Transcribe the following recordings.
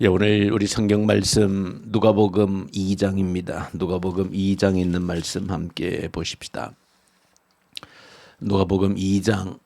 예, 오늘 우리 성경 말씀 누가복음 2장입니다. 누가복음 2장에 있는 말씀 함께 보십시다. 누가복음 2장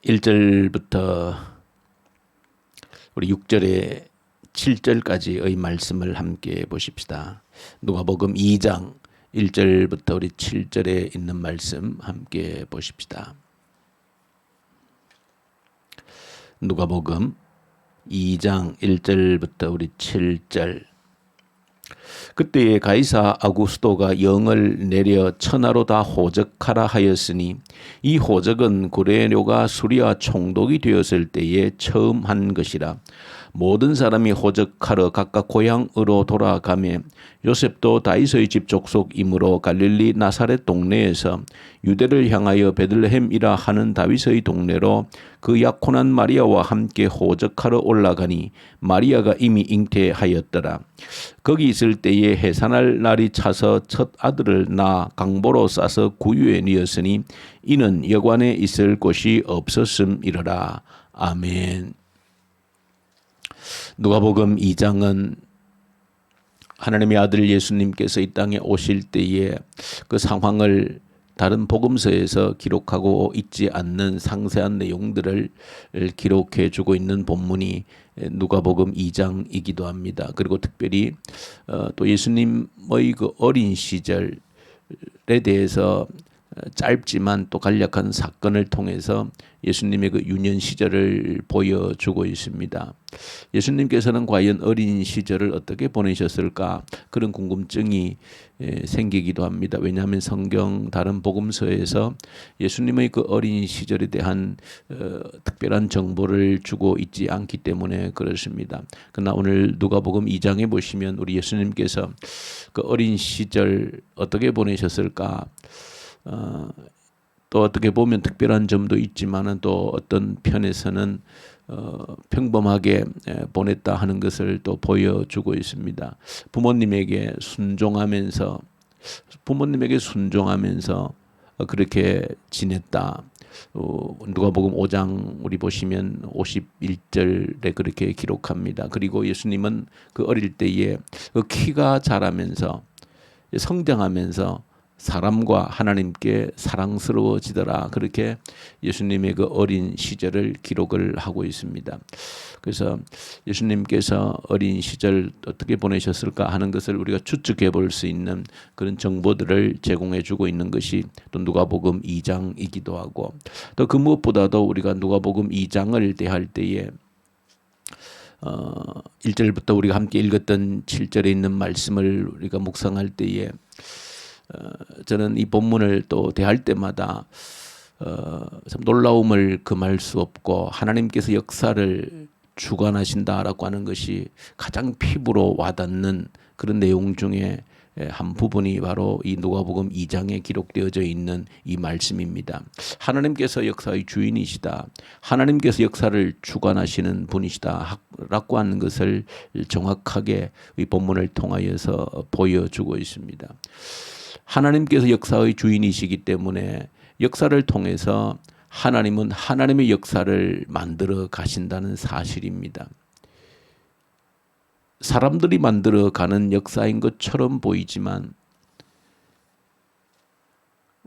1절부터 우리 6절에 7절까지의 말씀을 함께 보십시다. 누가복음 2장 1절부터 우리 7절에 있는 말씀 함께 보십시다. 누가복음 2장 1절부터 우리 7절. 그때에 가이사 아구스도가 영을 내려 천하로 다 호적하라 하였으니 이 호적은 고레뇨가 수리와 총독이 되었을 때에 처음 한 것이라. 모든 사람이 호적하러 각각 고향으로 돌아가매 요셉도 다윗의 집 족속이므로 갈릴리 나사렛 동네에서 유대를 향하여 베들레헴이라 하는 다윗의 동네로 그 약혼한 마리아와 함께 호적하러 올라가니 마리아가 이미 잉태하였더라. 거기 있을 때에 해산할 날이 차서 첫 아들을 낳아 강보로 싸서 구유에 뉘었으니 이는 여관에 있을 곳이 없었음이러라. 아멘. 누가복음 2장은 하나님의 아들 예수님께서 이 땅에 오실 때에 그 상황을 다른 복음서에서 기록하고 있지 않는 상세한 내용들을 기록해 주고 있는 본문이 누가복음 2장이기도 합니다. 그리고 특별히 또 예수님의 그 어린 시절에 대해서 짧지만 또 간략한 사건을 통해서 예수님의 그 유년 시절을 보여주고 있습니다. 예수님께서는 과연 어린 시절을 어떻게 보내셨을까 그런 궁금증이 생기기도 합니다. 왜냐하면 성경 다른 복음서에서 예수님의 그 어린 시절에 대한 특별한 정보를 주고 있지 않기 때문에 그렇습니다. 그러나 오늘 누가복음 2장에 보시면 우리 예수님께서 그 어린 시절 어떻게 보내셨을까 또 어떻게 보면 특별한 점도 있지만은 또 어떤 편에서는 평범하게 보냈다 하는 것을 또 보여주고 있습니다. 부모님에게 순종하면서 그렇게 지냈다. 누가복음 5장 우리 보시면 51절에 그렇게 기록합니다. 그리고 예수님은 그 어릴 때에 그 키가 자라면서 성장하면서 사람과 하나님께 사랑스러워지더라. 그렇게 예수님의 그 어린 시절을 기록을 하고 있습니다. 그래서 예수님께서 어린 시절 어떻게 보내셨을까 하는 것을 우리가 추측해 볼 수 있는 그런 정보들을 제공해 주고 있는 것이 또 누가복음 2장이기도 하고 또 그 무엇보다도 우리가 누가복음 2장을 대할 때에 1절부터 우리가 함께 읽었던 7절에 있는 말씀을 우리가 묵상할 때에 저는 이 본문을 또 대할 때마다 참 놀라움을 금할 수 없고 하나님께서 역사를 주관하신다라고 하는 것이 가장 피부로 와닿는 그런 내용 중에 한 부분이 바로 이 누가복음 2장에 기록되어져 있는 이 말씀입니다. 하나님께서 역사의 주인이시다. 하나님께서 역사를 주관하시는 분이시다 라고 하는 것을 정확하게 이 본문을 통하여서 보여주고 있습니다. 하나님께서 역사의 주인이시기 때문에 역사를 통해서 하나님은 하나님의 역사를 만들어 가신다는 사실입니다. 사람들이 만들어 가는 역사인 것처럼 보이지만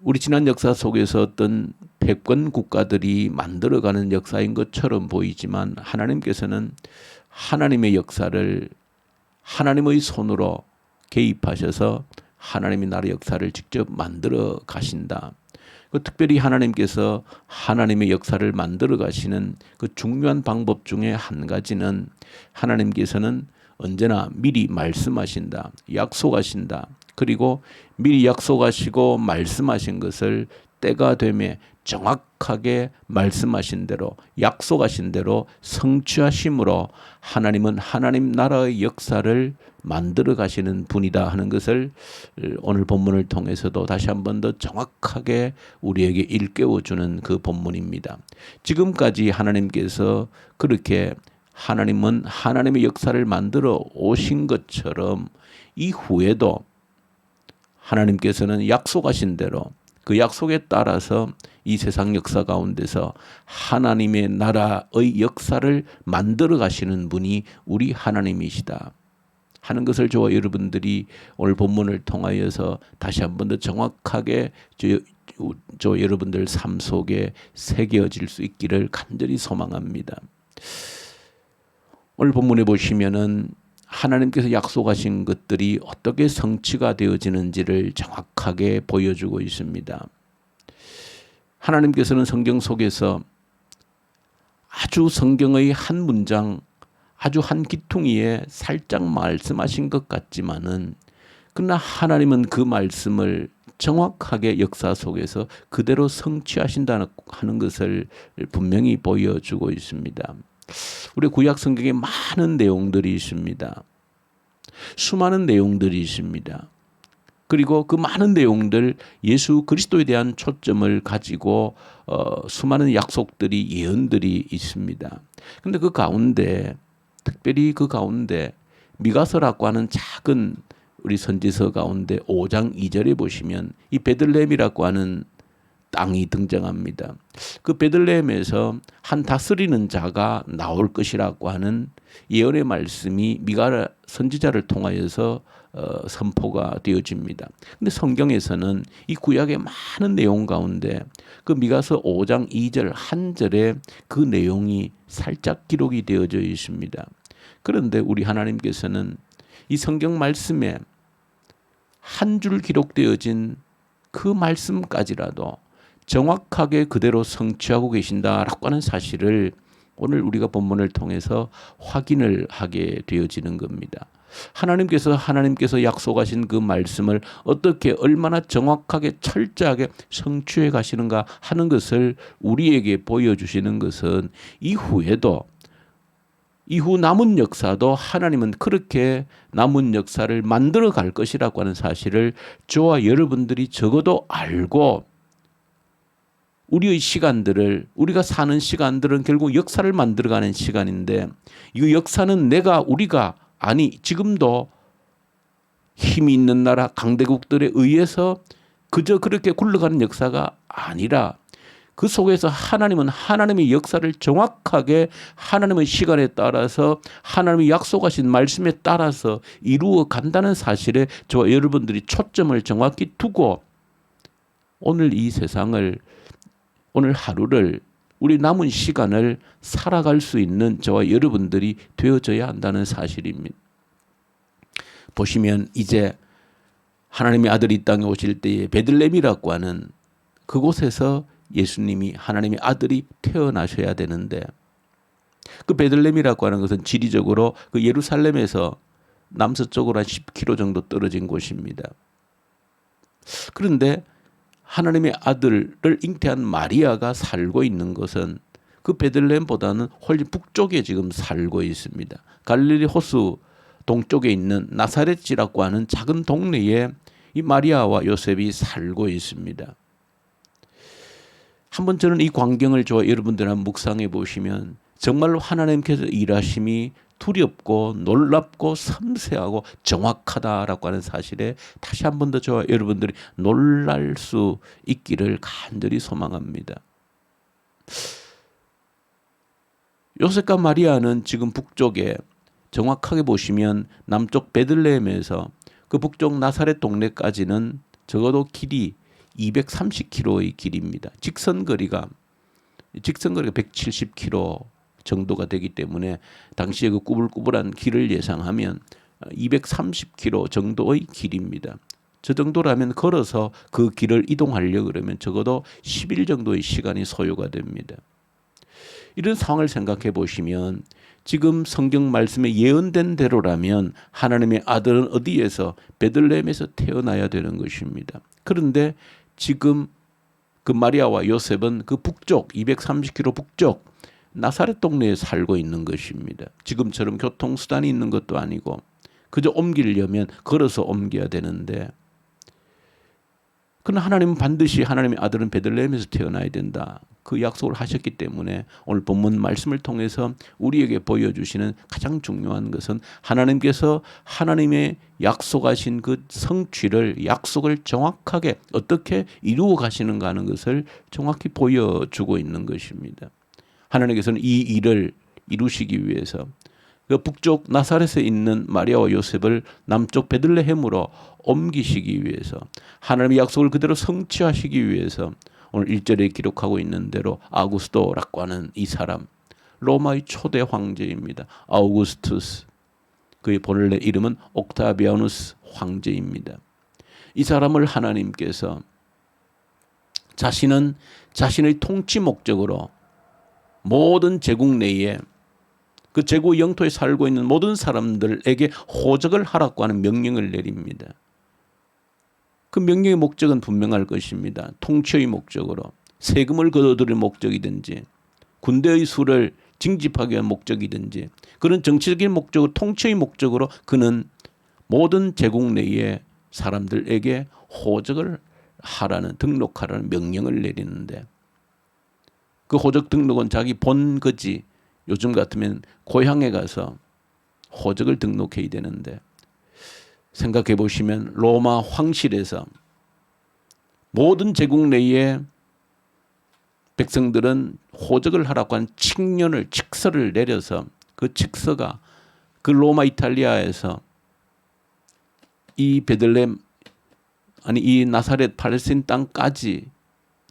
우리 지난 역사 속에서 어떤 패권 국가들이 만들어가는 역사인 것처럼 보이지만 하나님께서는 하나님의 역사를 하나님의 손으로 개입하셔서 하나님의 나라의 역사를 직접 만들어 가신다. 특별히 하나님께서 하나님의 역사를 만들어 가시는 그 중요한 방법 중에 한 가지는 하나님께서는 언제나 미리 말씀하신다, 약속하신다. 그리고 미리 약속하시고 말씀하신 것을 때가 되매 정확하게 말씀하신 대로 약속하신 대로 성취하심으로 하나님은 하나님 나라의 역사를 만들어 가시는 분이다 하는 것을 오늘 본문을 통해서도 다시 한 번 더 정확하게 우리에게 일깨워주는 그 본문입니다. 지금까지 하나님께서 그렇게 하나님은 하나님의 역사를 만들어 오신 것처럼 이후에도 하나님께서는 약속하신 대로 그 약속에 따라서 이 세상 역사 가운데서 하나님의 나라의 역사를 만들어 가시는 분이 우리 하나님이시다 하는 것을 저와 여러분들이 오늘 본문을 통하여서 다시 한 번 더 정확하게 저 여러분들 삶 속에 새겨질 수 있기를 간절히 소망합니다. 오늘 본문에 보시면은 하나님께서 약속하신 것들이 어떻게 성취가 되어지는지를 정확하게 보여주고 있습니다. 하나님께서는 성경 속에서 아주 성경의 한 문장, 아주 한 기퉁이에 살짝 말씀하신 것 같지만은 그러나 하나님은 그 말씀을 정확하게 역사 속에서 그대로 성취하신다는 하는 것을 분명히 보여주고 있습니다. 우리 구약 성경에 많은 내용들이 있습니다. 수많은 내용들이 있습니다. 그리고 그 많은 내용들 예수 그리스도에 대한 초점을 가지고 수많은 약속들이 예언들이 있습니다. 그런데 그 가운데 특별히 그 가운데 미가서라고 하는 작은 우리 선지서 가운데 5장 2절에 보시면 이 베들레헴이라고 하는 땅이 등장합니다. 그 베들레헴에서 한 다스리는 자가 나올 것이라고 하는 예언의 말씀이 미가 선지자를 통하여서 선포가 되어집니다. 그런데 성경에서는 이 구약의 많은 내용 가운데 그 미가서 5장 2절 한 절에 그 내용이 살짝 기록이 되어져 있습니다. 그런데 우리 하나님께서는 이 성경 말씀에 한 줄 기록되어진 그 말씀까지라도 정확하게 그대로 성취하고 계신다라고 하는 사실을 오늘 우리가 본문을 통해서 확인을 하게 되어지는 겁니다. 하나님께서 약속하신 그 말씀을 어떻게 얼마나 정확하게 철저하게 성취해 가시는가 하는 것을 우리에게 보여주시는 것은 이후 남은 역사도 하나님은 그렇게 남은 역사를 만들어 갈 것이라고 하는 사실을 저와 여러분들이 적어도 알고 우리의 시간들을 우리가 사는 시간들은 결국 역사를 만들어가는 시간인데 이 역사는 우리가 지금도 힘이 있는 나라 강대국들에 의해서 그저 그렇게 굴러가는 역사가 아니라 그 속에서 하나님은 하나님의 역사를 정확하게 하나님의 시간에 따라서 하나님의 약속하신 말씀에 따라서 이루어 간다는 사실에 저와 여러분들이 초점을 정확히 두고 오늘 이 세상을 오늘 하루를 우리 남은 시간을 살아갈 수 있는 저와 여러분들이 되어져야 한다는 사실입니다. 보시면 이제 하나님의 아들이 이 땅에 오실 때에 베들레헴이라고 하는 그곳에서 예수님이 하나님의 아들이 태어나셔야 되는데 그 베들레헴이라고 하는 것은 지리적으로 그 예루살렘에서 남서쪽으로 한 10km 정도 떨어진 곳입니다. 그런데 하나님의 아들을 잉태한 마리아가 살고 있는 것은 그 베들레헴보다는 훨씬 북쪽에 지금 살고 있습니다. 갈릴리 호수 동쪽에 있는 나사렛이라고 하는 작은 동네에 이 마리아와 요셉이 살고 있습니다. 한번 저는 이 광경을 여러분들 한번 묵상해 보시면 정말로 하나님께서 일하심이 두렵고 놀랍고 섬세하고 정확하다라고 하는 사실에 다시 한 번 더 저와 여러분들이 놀랄 수 있기를 간절히 소망합니다. 요셉과 마리아는 지금 북쪽에 정확하게 보시면 남쪽 베들레헴에서 그 북쪽 나사렛 동네까지는 적어도 길이 230km의 길입니다. 직선거리가 170km 정도가 되기 때문에 당시에 그 꾸불꾸불한 길을 예상하면 230km 정도의 길입니다. 저 정도라면 걸어서 그 길을 이동하려고 그러면 적어도 10일 정도의 시간이 소요가 됩니다. 이런 상황을 생각해 보시면 지금 성경 말씀에 예언된 대로라면 하나님의 아들은 어디에서 베들레헴에서 태어나야 되는 것입니다. 그런데 지금 그 마리아와 요셉은 그 북쪽 230km 북쪽 나사렛 동네에 살고 있는 것입니다. 지금처럼 교통수단이 있는 것도 아니고 그저 옮기려면 걸어서 옮겨야 되는데 그러나 하나님은 반드시 하나님의 아들은 베들레헴에서 태어나야 된다. 그 약속을 하셨기 때문에 오늘 본문 말씀을 통해서 우리에게 보여주시는 가장 중요한 것은 하나님께서 하나님의 약속하신 그 성취를 약속을 정확하게 어떻게 이루어 가시는가 하는 것을 정확히 보여주고 있는 것입니다. 하나님께서는 이 일을 이루시기 위해서 그 북쪽 나사렛에 있는 마리아와 요셉을 남쪽 베들레헴으로 옮기시기 위해서 하나님의 약속을 그대로 성취하시기 위해서 오늘 1절에 기록하고 있는 대로 아구스토라고 하는 이 사람, 로마의 초대 황제입니다. 아우구스투스. 그의 본래 이름은 옥타비아누스 황제입니다. 이 사람을 하나님께서 자신의 통치 목적으로 모든 제국 내에 그 제국 영토에 살고 있는 모든 사람들에게 호적을 하라고 하는 명령을 내립니다. 그 명령의 목적은 분명할 것입니다. 통치의 목적으로 세금을 걷어들일 목적이든지 군대의 수를 징집하기 위한 목적이든지 그런 정치적인 목적으로 통치의 목적으로 그는 모든 제국 내의 사람들에게 호적을 하라는 등록하라는 명령을 내리는데 그 호적 등록은 자기 본거지 요즘 같으면 고향에 가서 호적을 등록해야 되는데 생각해 보시면 로마 황실에서 모든 제국 내의 백성들은 호적을 하라고 한 칙서를 내려서 그 칙서가 그 로마 이탈리아에서 이 베들레헴 이 나사렛 팔레스타인 땅까지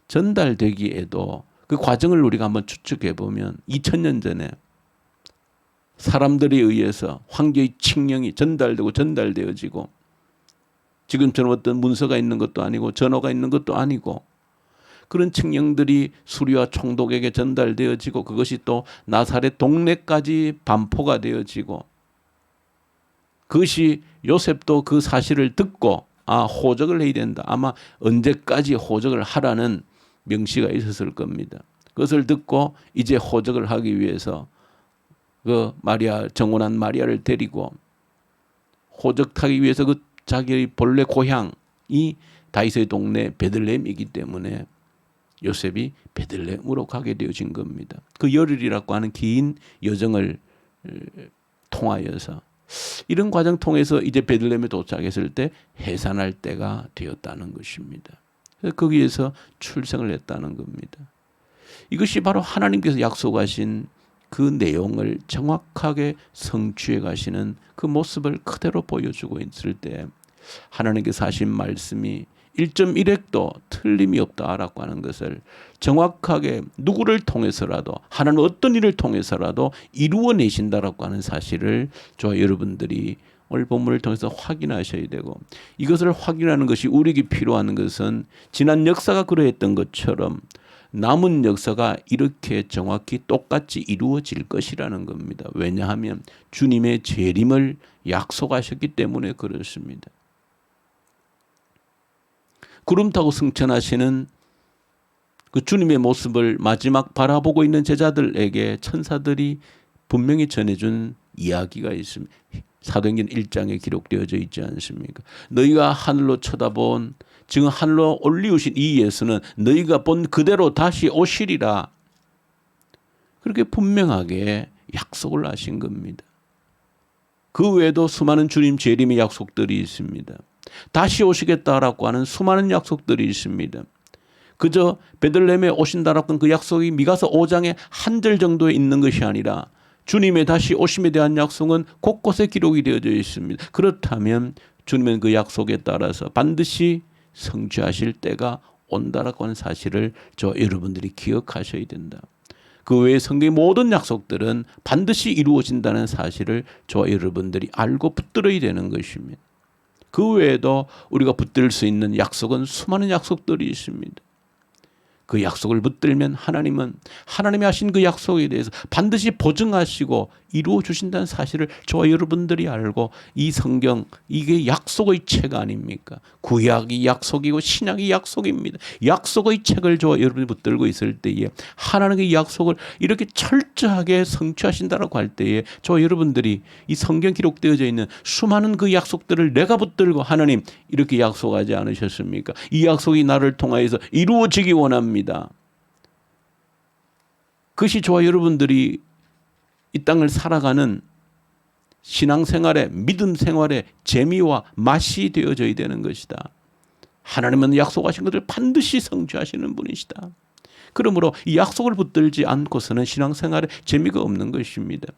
전달되기에도 그 과정을 우리가 한번 추측해 보면 2000년 전에 사람들에 의해서 황제의 칙령이 전달되어지고 지금처럼 어떤 문서가 있는 것도 아니고 전호가 있는 것도 아니고 그런 칙령들이 수리와 총독에게 전달되어지고 그것이 또 나사렛 동네까지 반포가 되어지고 그것이 요셉도 그 사실을 듣고 호적을 해야 된다. 아마 언제까지 호적을 하라는 명시가 있었을 겁니다. 그것을 듣고 이제 호적을 하기 위해서 그 정혼한 마리아를 데리고 호적하기 위해서 그 자기의 본래 고향이 다윗의 동네 베들레헴이기 때문에 요셉이 베들레헴으로 가게 되어진 겁니다. 그 열흘이라고 하는 긴 여정을 통하여서 이런 과정 통해서 이제 베들레헴에 도착했을 때 해산할 때가 되었다는 것입니다. 거기에서 출생을 했다는 겁니다. 이것이 바로 하나님께서 약속하신 그 내용을 정확하게 성취해 가시는 그 모습을 그대로 보여주고 있을 때 하나님께서 하신 말씀이 1.1획도 틀림이 없다라고 하는 것을 정확하게 누구를 통해서라도 하나님 어떤 일을 통해서라도 이루어내신다라고 하는 사실을 저와 여러분들이 오늘 본문을 통해서 확인하셔야 되고 이것을 확인하는 것이 우리에게 필요한 것은 지난 역사가 그러했던 것처럼 남은 역사가 이렇게 정확히 똑같이 이루어질 것이라는 겁니다. 왜냐하면 주님의 재림을 약속하셨기 때문에 그렇습니다. 구름 타고 승천하시는 그 주님의 모습을 마지막 바라보고 있는 제자들에게 천사들이 분명히 전해준 이야기가 있습니다. 사도행전 1장에 기록되어져 있지 않습니까? 너희가 하늘로 쳐다본 지금 하늘로 올리우신 이 예수는 너희가 본 그대로 다시 오시리라. 그렇게 분명하게 약속을 하신 겁니다. 그 외에도 수많은 주님 재림의 약속들이 있습니다. 다시 오시겠다라고 하는 수많은 약속들이 있습니다. 그저 베들레헴에 오신다라고 하는 그 약속이 미가서 5장에 한 절 정도에 있는 것이 아니라 주님의 다시 오심에 대한 약속은 곳곳에 기록이 되어져 있습니다. 그렇다면 주님은 그 약속에 따라서 반드시 성취하실 때가 온다라고 하는 사실을 저 여러분들이 기억하셔야 된다. 그 외에 성경의 모든 약속들은 반드시 이루어진다는 사실을 저와 여러분들이 알고 붙들어야 되는 것입니다. 그 외에도 우리가 붙들 수 있는 약속은 수많은 약속들이 있습니다. 그 약속을 붙들면 하나님은 하나님이 하신 그 약속에 대해서 반드시 보증하시고 이루어 주신다는 사실을 저와 여러분들이 알고, 이 성경, 이게 약속의 책 아닙니까? 구약이 약속이고 신약이 약속입니다. 약속의 책을 저와 여러분이 붙들고 있을 때에 하나님의 약속을 이렇게 철저하게 성취하신다라고 할 때에 저와 여러분들이 이 성경 기록되어져 있는 수많은 그 약속들을 내가 붙들고, 하나님 이렇게 약속하지 않으셨습니까? 이 약속이 나를 통하여서 이루어지기 원합니다. 그것이 저와 여러분들이 이 땅을 살아가는 신앙생활의, 믿음 생활의 재미와 맛이 되어져야 되는 것이다. 하나님은 약속하신 것을 반드시 성취하시는 분이시다. 그러므로 이 약속을 붙들지 않고서는 신앙생활에 재미가 없는 것입니다.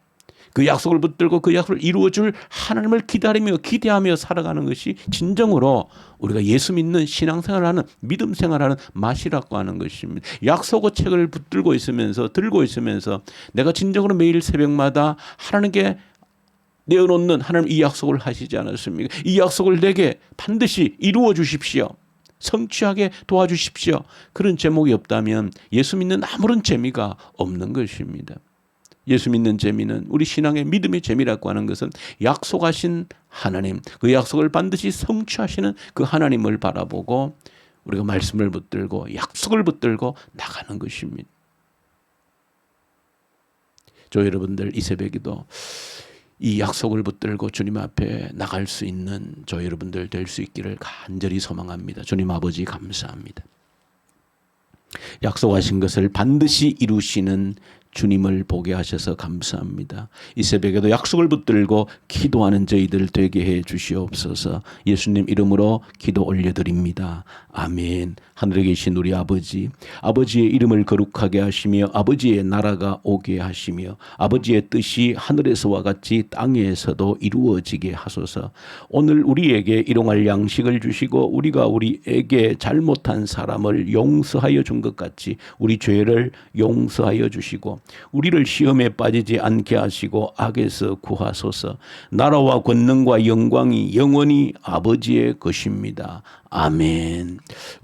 그 약속을 붙들고 그 약속을 이루어줄 하나님을 기다리며 기대하며 살아가는 것이 진정으로 우리가 예수 믿는 신앙생활하는, 믿음 생활하는 맛이라고 하는 것입니다. 약속의 책을 붙들고 있으면서, 들고 있으면서 내가 진정으로 매일 새벽마다 하나님께 내어놓는, 하나님 이 약속을 하시지 않았습니까? 이 약속을 내게 반드시 이루어 주십시오. 성취하게 도와주십시오. 그런 제목이 없다면 예수 믿는 아무런 재미가 없는 것입니다. 예수 믿는 재미는, 우리 신앙의 믿음의 재미라고 하는 것은 약속하신 하나님, 그 약속을 반드시 성취하시는 그 하나님을 바라보고 우리가 말씀을 붙들고 약속을 붙들고 나가는 것입니다. 저 여러분들 이 새벽에도 이 약속을 붙들고 주님 앞에 나갈 수 있는 저 여러분들 될 수 있기를 간절히 소망합니다. 주님 아버지 감사합니다. 약속하신 것을 반드시 이루시는 주님을 보게 하셔서 감사합니다. 이 새벽에도 약속을 붙들고 기도하는 저희들 되게 해 주시옵소서. 예수님 이름으로 기도 올려드립니다. 아멘. 하늘에 계신 우리 아버지, 아버지의 이름을 거룩하게 하시며 아버지의 나라가 오게 하시며 아버지의 뜻이 하늘에서와 같이 땅에서도 이루어지게 하소서. 오늘 우리에게 일용할 양식을 주시고 우리가 우리에게 잘못한 사람을 용서하여 준 것 같이 우리 죄를 용서하여 주시고 우리를 시험에 빠지지 않게 하시고 악에서 구하소서. 나라와 권능과 영광이 영원히 아버지의 것입니다. 아멘.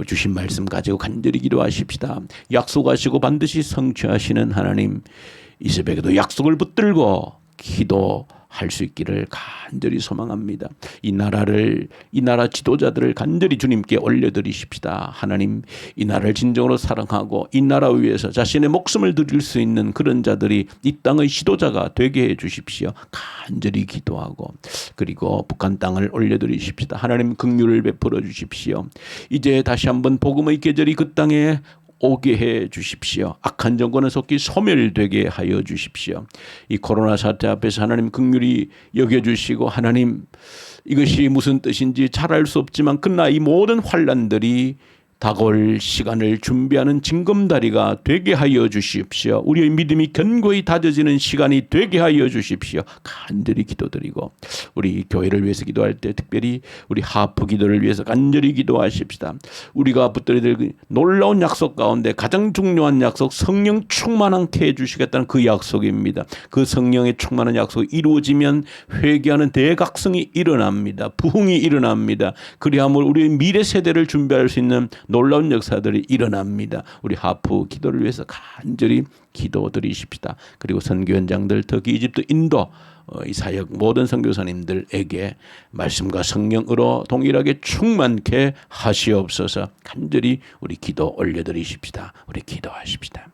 주신 말씀 가지고 간절히 기도하십시다. 약속하시고 반드시 성취하시는 하나님, 이 새벽에도 약속을 붙들고 기도할 수 있기를 간절히 소망합니다. 이 나라 지도자들을 간절히 주님께 올려드리십시다. 하나님, 이 나라를 진정으로 사랑하고 이 나라 위해서 자신의 목숨을 드릴 수 있는 그런 자들이 이 땅의 지도자가 되게 해 주십시오. 간절히 기도하고, 그리고 북한 땅을 올려드리십시다. 하나님 긍휼을 베풀어 주십시오. 이제 다시 한번 복음의 계절이 그 땅에 오게 해 주십시오. 악한 정권은 속히 소멸되게 하여 주십시오. 이 코로나 사태 앞에서 하나님 긍휼히 여겨주시고, 하나님 이것이 무슨 뜻인지 잘 알 수 없지만 그러나 이 모든 환난들이 다가올 시간을 준비하는 징검다리가 되게 하여 주십시오. 우리의 믿음이 견고히 다져지는 시간이 되게 하여 주십시오. 간절히 기도드리고, 우리 교회를 위해서 기도할 때 특별히 우리 하프 기도를 위해서 간절히 기도하십시다. 우리가 붙들어야 될 놀라운 약속 가운데 가장 중요한 약속, 성령 충만하게 해주시겠다는 그 약속입니다. 그 성령의 충만한 약속이 이루어지면 회개하는 대각성이 일어납니다. 부흥이 일어납니다. 그리하면 우리의 미래 세대를 준비할 수 있는 놀라운 역사들이 일어납니다. 우리 하프 기도를 위해서 간절히 기도드리십시다. 그리고 선교현장들, 특히 이집트, 인도 이 사역 모든 선교사님들에게 말씀과 성령으로 동일하게 충만케 하시옵소서. 간절히 우리 기도 올려드리십시다. 우리 기도하십시다.